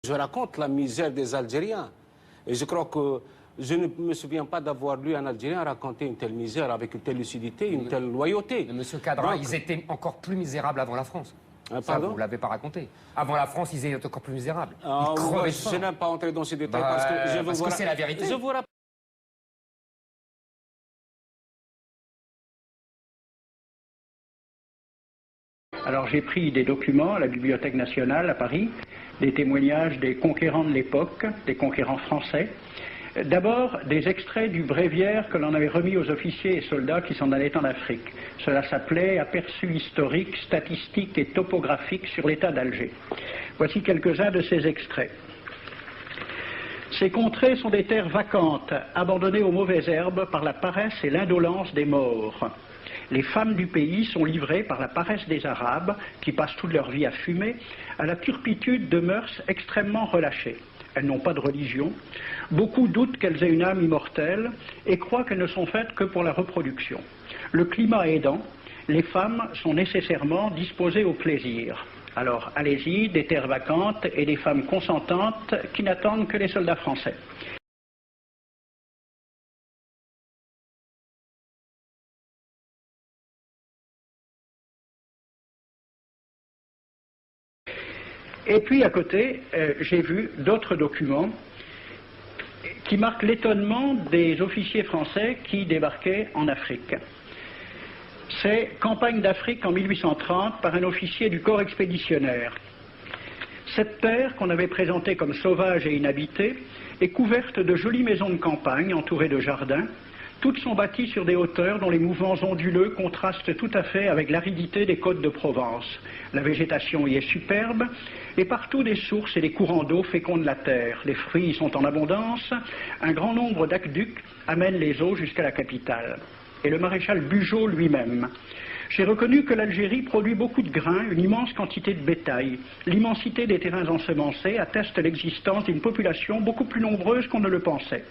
Je raconte la misère des Algériens. Et je crois que je ne me souviens pas d'avoir lu un Algérien raconter une telle misère avec une telle lucidité, une telle loyauté. Mais Monsieur Cadrin, ils étaient encore plus misérables avant la France. Ça, Pardon? vous ne l'avez pas raconté. Avant la France, ils étaient encore plus misérables. Moi, je n'aime pas entrer dans ces détails parce que je veux parce voir... que c'est la vérité. Je vous rappelle... Alors j'ai pris des documents à la Bibliothèque nationale à Paris, des témoignages des conquérants de l'époque, des conquérants français. D'abord, des extraits du bréviaire que l'on avait remis aux officiers et soldats qui s'en allaient en Afrique. Cela s'appelait « Aperçu historique, statistique et topographique sur l'état d'Alger ». Voici quelques-uns de ces extraits. Ces contrées sont des terres vacantes, abandonnées aux mauvaises herbes par la paresse et l'indolence des morts. Les femmes du pays sont livrées par la paresse des Arabes, qui passent toute leur vie à fumer, à la turpitude de mœurs extrêmement relâchées. Elles n'ont pas de religion. Beaucoup doutent qu'elles aient une âme immortelle et croient qu'elles ne sont faites que pour la reproduction. Le climat aidant, les femmes sont nécessairement disposées au plaisir. Alors allez-y, des terres vacantes et des femmes consentantes qui n'attendent que les soldats français. Et puis à côté, j'ai vu d'autres documents qui marquent l'étonnement des officiers français qui débarquaient en Afrique. C'est Campagne d'Afrique en 1830 par un officier du corps expéditionnaire. Cette terre, qu'on avait présentée comme sauvage et inhabitée, est couverte de jolies maisons de campagne entourées de jardins. Toutes sont bâties sur des hauteurs dont les mouvements onduleux contrastent tout à fait avec l'aridité des côtes de Provence. La végétation y est superbe, et partout des sources et des courants d'eau fécondent la terre. Les fruits y sont en abondance, un grand nombre d'aqueducs amènent les eaux jusqu'à la capitale. Et le maréchal Bugeaud lui-même. J'ai reconnu que l'Algérie produit beaucoup de grains, une immense quantité de bétail. L'immensité des terrains ensemencés atteste l'existence d'une population beaucoup plus nombreuse qu'on ne le pensait.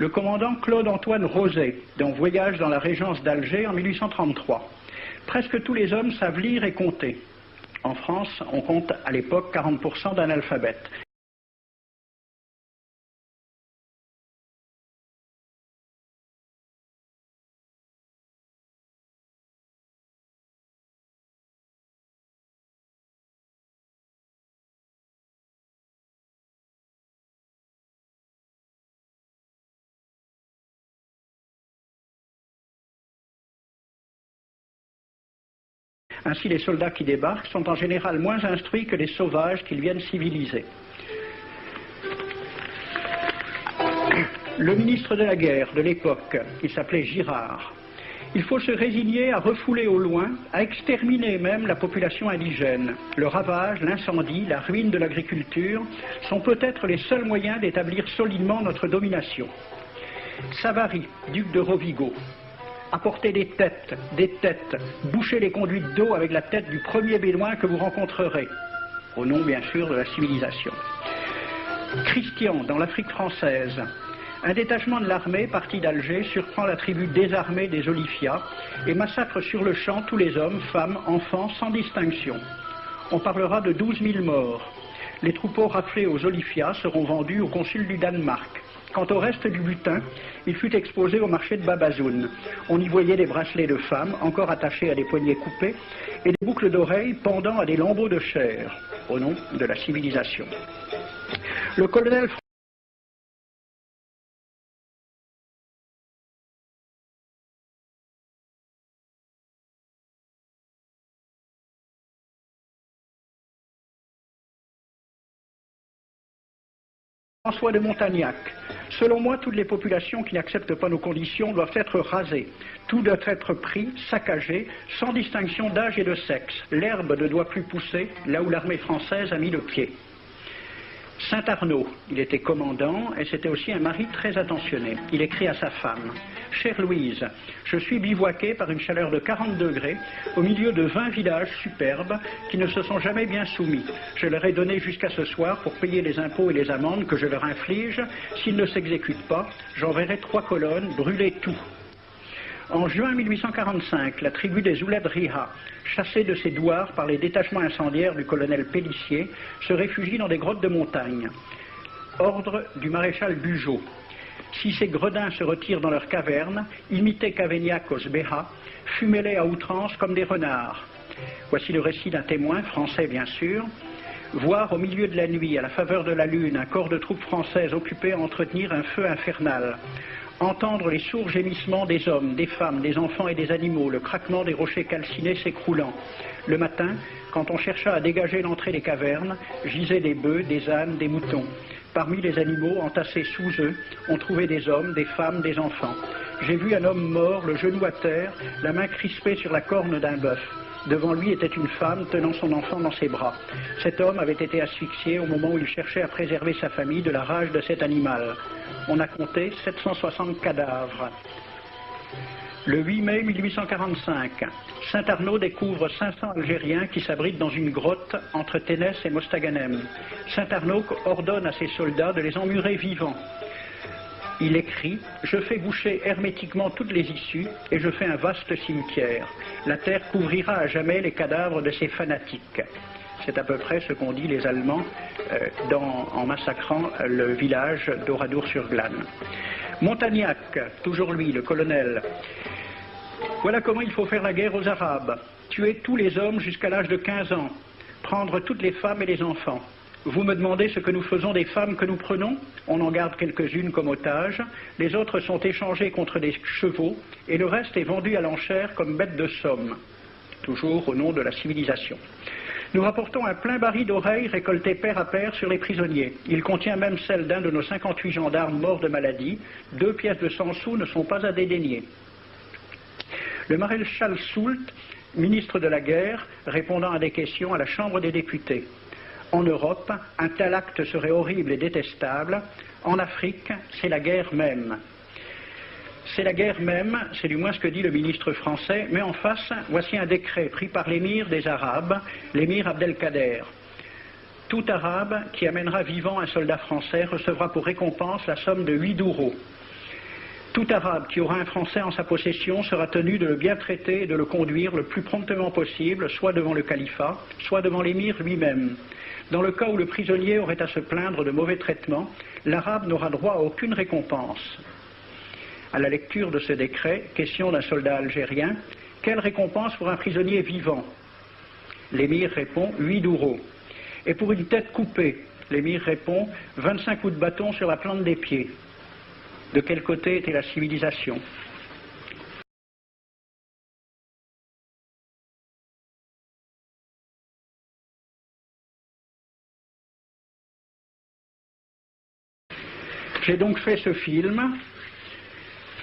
Le commandant Claude-Antoine Roset, dans Voyage dans la régence d'Alger en 1833. Presque tous les hommes savent lire et compter. En France, on compte à l'époque 40% d'analphabètes. Ainsi, les soldats qui débarquent sont en général moins instruits que les sauvages qu'ils viennent civiliser. Le ministre de la guerre de l'époque, il s'appelait Girard. Il faut se résigner à refouler au loin, à exterminer même la population indigène. Le ravage, l'incendie, la ruine de l'agriculture sont peut-être les seuls moyens d'établir solidement notre domination. Savary, duc de Rovigo. Apportez des têtes, bouchez les conduites d'eau avec la tête du premier bédouin que vous rencontrerez, au nom bien sûr de la civilisation. Christian, dans l'Afrique française, un détachement de l'armée parti d'Alger surprend la tribu désarmée des Olifias et massacre sur le champ tous les hommes, femmes, enfants, sans distinction. On parlera de 12 000 morts. Les troupeaux raflés aux Olifias seront vendus au consul du Danemark. Quant au reste du butin, il fut exposé au marché de Babazoun. On y voyait des bracelets de femmes, encore attachés à des poignets coupés, et des boucles d'oreilles pendant à des lambeaux de chair, au nom de la civilisation. Le colonel François de Montagnac. Selon moi, toutes les populations qui n'acceptent pas nos conditions doivent être rasées. Tout doit être pris, saccagé, sans distinction d'âge et de sexe. L'herbe ne doit plus pousser là où l'armée française a mis le pied. Saint-Arnaud, il était commandant et c'était aussi un mari très attentionné. Il écrit à sa femme: « Chère Louise, je suis bivouaqué par une chaleur de 40 degrés au milieu de 20 villages superbes qui ne se sont jamais bien soumis. Je leur ai donné jusqu'à ce soir pour payer les impôts et les amendes que je leur inflige. S'ils ne s'exécutent pas, j'enverrai 3 colonnes brûler tout. » En juin 1845, la tribu des Ouled Riha, chassée de ses douars par les détachements incendiaires du colonel Pélissier, se réfugie dans des grottes de montagne. Ordre du maréchal Bugeaud. Si ces gredins se retirent dans leurs cavernes, imitez Cavaignac aux Béha, fumez-les à outrance comme des renards. Voici le récit d'un témoin, français bien sûr. Voir au milieu de la nuit, à la faveur de la lune, un corps de troupes françaises occupé à entretenir un feu infernal. Entendre les sourds gémissements des hommes, des femmes, des enfants et des animaux, le craquement des rochers calcinés s'écroulant. Le matin, quand on chercha à dégager l'entrée des cavernes, gisaient des bœufs, des ânes, des moutons. Parmi les animaux, entassés sous eux, on trouvait des hommes, des femmes, des enfants. J'ai vu un homme mort, le genou à terre, la main crispée sur la corne d'un bœuf. Devant lui était une femme tenant son enfant dans ses bras. Cet homme avait été asphyxié au moment où il cherchait à préserver sa famille de la rage de cet animal. On a compté 760 cadavres. Le 8 mai 1845, Saint-Arnaud découvre 500 Algériens qui s'abritent dans une grotte entre Ténès et Mostaganem. Saint-Arnaud ordonne à ses soldats de les emmurer vivants. Il écrit « Je fais boucher hermétiquement toutes les issues et je fais un vaste cimetière. La terre couvrira à jamais les cadavres de ces fanatiques. » C'est à peu près ce qu'ont dit les Allemands en massacrant le village d'Oradour-sur-Glane. Montagnac, toujours lui, le colonel. Voilà comment il faut faire la guerre aux Arabes. Tuer tous les hommes jusqu'à l'âge de 15 ans. Prendre toutes les femmes et les enfants. Vous me demandez ce que nous faisons des femmes que nous prenons? On en garde quelques-unes comme otages. Les autres sont échangées contre des chevaux et le reste est vendu à l'enchère comme bête de somme. Toujours au nom de la civilisation. Nous rapportons un plein baril d'oreilles récolté pair à pair sur les prisonniers. Il contient même celle d'un de nos 58 gendarmes morts de maladie. 2 pièces de 100 sous ne sont pas à dédaigner. Le maréchal Soult, ministre de la guerre, répondant à des questions à la Chambre des députés. En Europe, un tel acte serait horrible et détestable. En Afrique, c'est la guerre même. C'est la guerre même, c'est du moins ce que dit le ministre français, mais en face, voici un décret pris par l'émir des Arabes, l'émir Abdelkader. Tout Arabe qui amènera vivant un soldat français recevra pour récompense la somme de 8 douros. Tout Arabe qui aura un Français en sa possession sera tenu de le bien traiter et de le conduire le plus promptement possible, soit devant le califat, soit devant l'émir lui-même. Dans le cas où le prisonnier aurait à se plaindre de mauvais traitements, l'Arabe n'aura droit à aucune récompense. À la lecture de ce décret, question d'un soldat algérien, quelle récompense pour un prisonnier vivant? L'émir répond 8 douros. Et pour une tête coupée, l'émir répond 25 coups de bâton sur la plante des pieds. De quel côté était la civilisation? J'ai donc fait ce film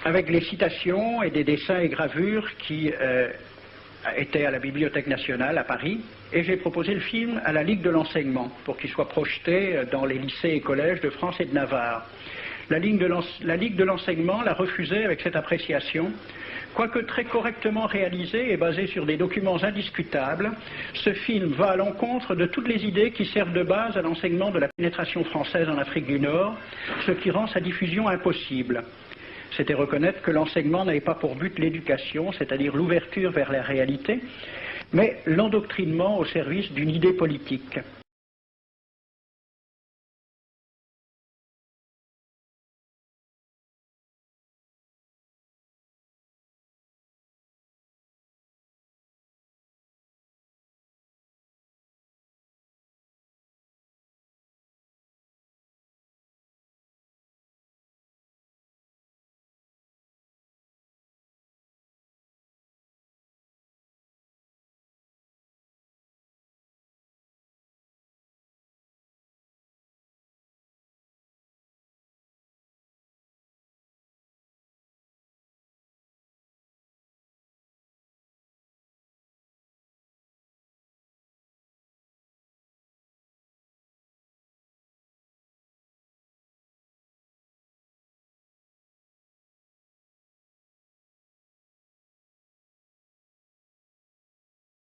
avec les citations et des dessins et gravures qui étaient à la Bibliothèque nationale à Paris, et j'ai proposé le film à la Ligue de l'enseignement pour qu'il soit projeté dans les lycées et collèges de France et de Navarre. La Ligue de l'enseignement l'a refusé avec cette appréciation. Quoique très correctement réalisé et basé sur des documents indiscutables, ce film va à l'encontre de toutes les idées qui servent de base à l'enseignement de la pénétration française en Afrique du Nord, ce qui rend sa diffusion impossible. C'était reconnaître que l'enseignement n'avait pas pour but l'éducation, c'est-à-dire l'ouverture vers la réalité, mais l'endoctrinement au service d'une idée politique.